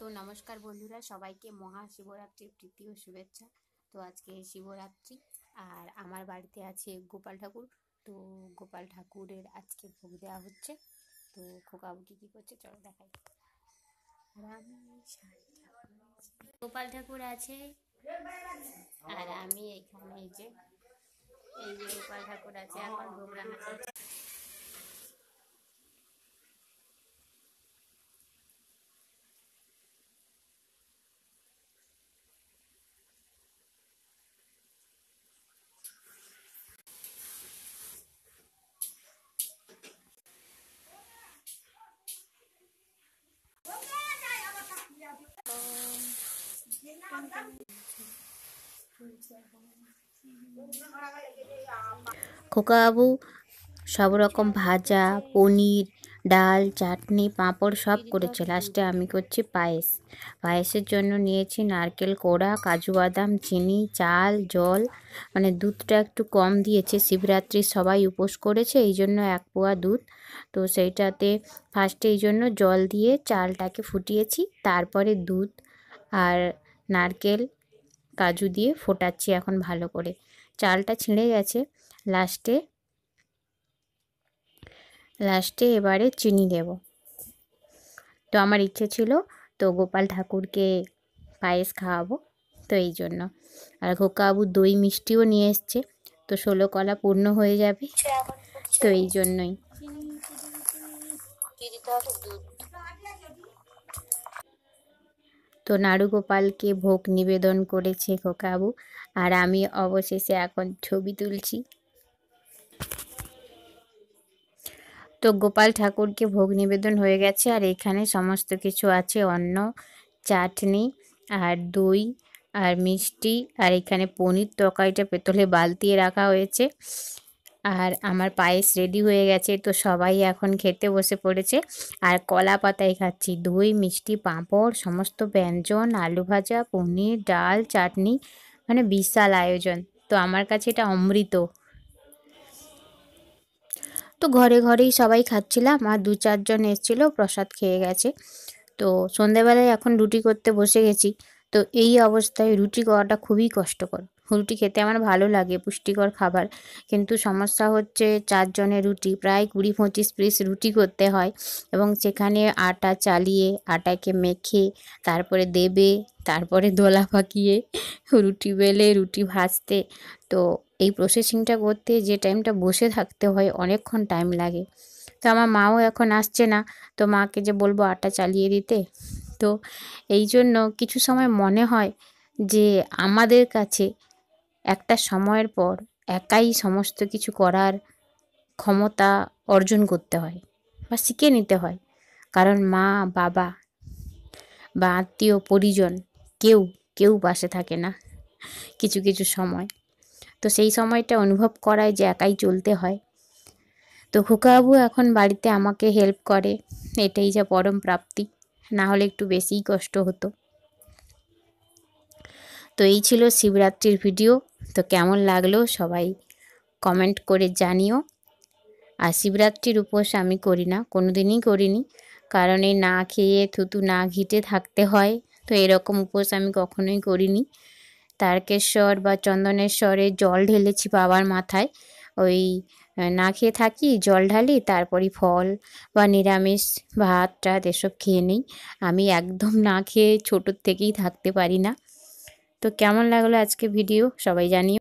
তো নমস্কার বন্ধুরা, সবাইকে মহাশিবরাত্রির প্রীতি ও শুভেচ্ছা। তো আজকে শিবরাত্রি আর আমার বাড়িতে আছে গোপাল ঠাকুর। তো গোপাল ঠাকুরের আজকে ভোগ দেওয়া হচ্ছে। তো খোকাবুকি কি করছে চলো দেখাই। গোপাল ঠাকুর আছে আর আমি এখানে এই যে গোপাল ঠাকুর আছে, এখন ভোগ রান্না চলছে। খোকাবাবু সব রকম ভাজা, পনির, ডাল, চাটনি, পাঁপড় সব করেছে। লাস্টে আমি করছি পায়েস। পায়েসের জন্য নিয়েছি নারকেল কোড়া, কাজু বাদাম, চিনি, চাল, জল, মানে দুধটা একটু কম দিয়েছে। শিবরাত্রি সবাই উপোস করেছে, এই জন্য 1 পোয়া দুধ। তো সেইটাতে ফার্স্টে এই জন্য জল দিয়ে চালটাকে ফুটিয়েছি, তারপরে দুধ আর নারকেল কাজু দিয়ে ফোটাচ্ছি এখন ভালো করে। চালটা ছিঁড়ে গেছে। লাস্টে এবারে চিনি দেব। তো আমার ইচ্ছে ছিল তো গোপাল ঠাকুরকে পায়েস খাওয়াবো, তো এই জন্য। আর খোকাবাবু দই মিষ্টিও নিয়ে এসছে, তো 16 কলা পূর্ণ হয়ে যাবে, তো এই জন্যই। তো নাড়ু গোপালকে ভোগ নিবেদন করেছে খোকাবু, আর আমি অবশেষে এখন ছবি তুলছি। তো গোপাল ঠাকুরকে ভোগ নিবেদন হয়ে গেছে, আর এখানে সমস্ত কিছু আছে, অন্ন, চাটনি আর দই আর মিষ্টি, আর এখানে পনির তরকারিটা পেতলে বালতিয়ে রাখা হয়েছে। আর আমার পায়েস রেডি হয়ে গেছে, তো সবাই এখন খেতে বসে পড়েছে। আর কলা পাতায় খাচ্ছি, দই, মিষ্টি, পাঁপড়, সমস্ত ব্যঞ্জন, আলু ভাজা, পনির, ডাল, চাটনি, মানে বিশাল আয়োজন। তো আমার কাছে এটা অমৃত। তো ঘরে ঘরেই সবাই খাচ্ছিলাম, আর 2-4 জন এসেছিলো, প্রসাদ খেয়ে গেছে। তো সন্ধেবেলায় এখন রুটি করতে বসে গেছি। তো এই অবস্থায় রুটি করাটা খুবই কষ্টকর। রুটি খেতে আমার ভালো লাগে, পুষ্টিকর খাবার, কিন্তু সমস্যা হচ্ছে 4 জনের রুটি, প্রায় 20-25 পিস রুটি করতে হয়, এবং সেখানে আটা চালিয়ে আটাকে মেখে তারপরে দেবে, তারপরে দোলা পাকিয়ে রুটি বেলে রুটি ভাজতে। তো এই প্রসেসিংটা করতে যে টাইমটা বসে থাকতে হয়, অনেকক্ষণ টাইম লাগে। তো আমার মাও এখন আসছে না, তো মাকে যে বলবো আটা চালিয়ে দিতে। তো এই জন্য কিছু সময় মনে হয় যে আমাদের কাছে একটা সময়ের পর একাই সমস্ত কিছু করার ক্ষমতা অর্জন করতে হয় বা শিখে নিতে হয়, কারণ মা, বাবা বা আত্মীয় পরিজন কেউ কেউ পাশে থাকে না কিছু কিছু সময়। তো সেই সময়টা অনুভব করায় যে একাই চলতে হয়। তো খোকাবাবু এখন বাড়িতে আমাকে হেল্প করে, এটাই যা পরম প্রাপ্তি, না হলে একটু বেশিই কষ্ট হতো। তো এই ছিল শিবরাত্রির ভিডিও। তো কেমন লাগলো সবাই কমেন্ট করে জানিও। আর শিবরাত্রির উপোস আমি করি না, কোনো দিনই করিনি, কারণ এই না খেয়ে থুতু না ঘিটে থাকতে হয়। তো এরকম উপোস আমি কখনোই করিনি। তারকেশ্বর বা চন্দনেশ্বরে জল ঢেলেছি বাবার মাথায়, ওই না খেয়ে থাকি, জল ঢালি, তারপরই ফল বা নিরামিষ ভাত টাত এসব খেয়ে নিই। আমি একদম না খেয়ে ছোটোর থেকেই থাকতে পারি না। তো কেমন লাগলো আজকে ভিডিও সবাই জানিও।